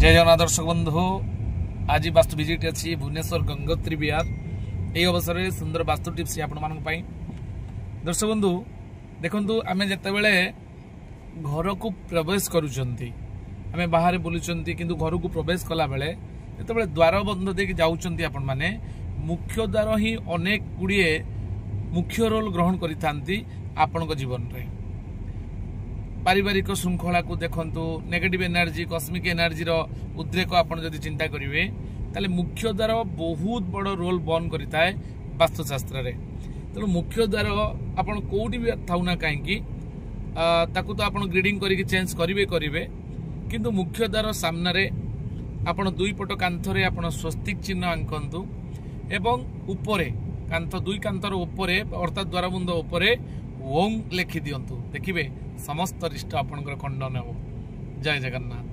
जय जगन्नाथ दर्शक बंधु आज वास्तु विजिट अच्छी भुवनेश्वर गंगोत्री विहार यही अवसर में सुंदर वास्तु टिप्स आपण दर्शक बंधु देखु आम जिते घर को प्रवेश करुँच बाहर बुलूँ कि घर को प्रवेश कला बेले जो द्वार बंध देके जाऊँच आपण मैंने मुख्य द्वार ही अनेक गुड़िए मुख्य रोल ग्रहण करि आपण जीवन में पारिवारिक श्रृंखला को देखंतु नेगेटिव एनर्जी कस्मिक एनर्जी उद्रेक आपण जदि चिंता करेंगे ताले मुख्य द्वार बहुत बड़ रोल बन करिता है वास्तुशास्त्र रे। तेणु मुख्य द्वार आपण कोउटी भी थाउना कहीं ताकू तो आपण ग्रीडिंग करके चेंज करेंगे किंतु मुख्य द्वार सामने रे आपण दुई पट कांथरे आपण स्वस्तिक चिन्ह आंकंतु एवं उपरे कांथ दुई कांथर उपरे अर्थात द्वारबंध उपरे ओम लिखि दियंतु देखिबे समस्त रिष्ट आपणकर खंडन हो। जय जगन्नाथ।